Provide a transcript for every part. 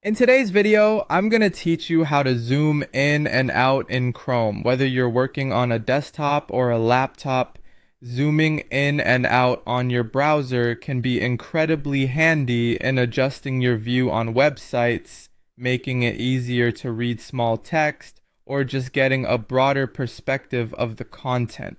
In today's video, I'm going to teach you how to zoom in and out in Chrome. Whether you're working on a desktop or a laptop, zooming in and out on your browser can be incredibly handy in adjusting your view on websites, making it easier to read small text, or just getting a broader perspective of the content.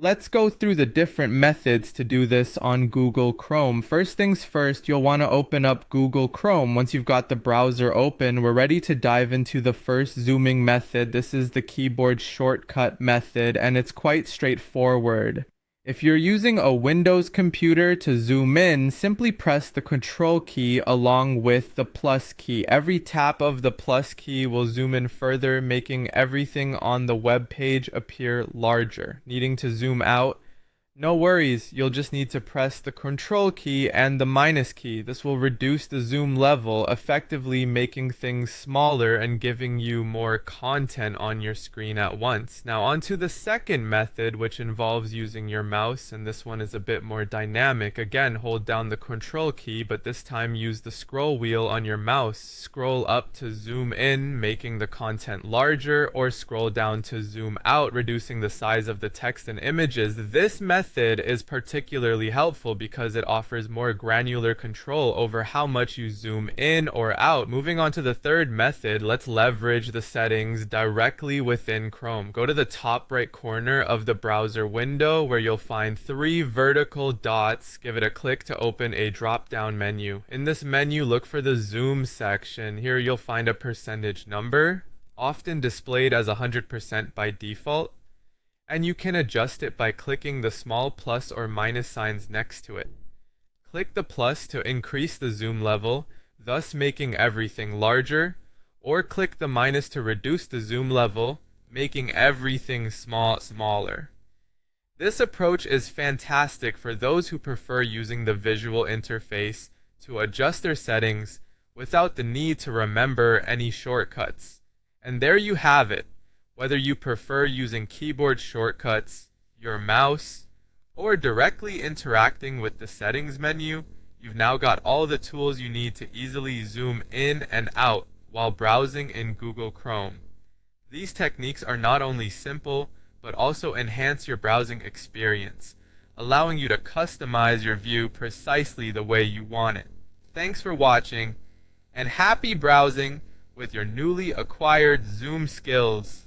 Let's go through the different methods to do this on Google Chrome. First things first, you'll want to open up Google Chrome. Once you've got the browser open, we're ready to dive into the first zooming method. This is the keyboard shortcut method, and it's quite straightforward. If you're using a Windows computer to zoom in, simply press the Control key along with the plus key. Every tap of the plus key will zoom in further, making everything on the web page appear larger. Needing to zoom out? No worries, you'll just need to press the Control key and the minus key. This will reduce the zoom level, effectively making things smaller and giving you more content on your screen at once. Now onto the second method, which involves using your mouse, and this one is a bit more dynamic. Again, hold down the Control key, but this time use the scroll wheel on your mouse. Scroll up to zoom in, making the content larger, or scroll down to zoom out, reducing the size of the text and images. This method is particularly helpful because it offers more granular control over how much you zoom in or out. Moving on to the third method, let's leverage the settings directly within Chrome. Go to the top right corner of the browser window where you'll find three vertical dots. Give it a click to open a drop-down menu. In this menu, look for the zoom section. Here you'll find a percentage number, often displayed as 100% by default, and you can adjust it by clicking the small plus or minus signs next to it. Click the plus to increase the zoom level, thus making everything larger, or click the minus to reduce the zoom level, making everything smaller. This approach is fantastic for those who prefer using the visual interface to adjust their settings without the need to remember any shortcuts. And there you have it. Whether you prefer using keyboard shortcuts, your mouse, or directly interacting with the settings menu, you've now got all the tools you need to easily zoom in and out while browsing in Google Chrome. These techniques are not only simple, but also enhance your browsing experience, allowing you to customize your view precisely the way you want it. Thanks for watching, and happy browsing with your newly acquired Zoom skills.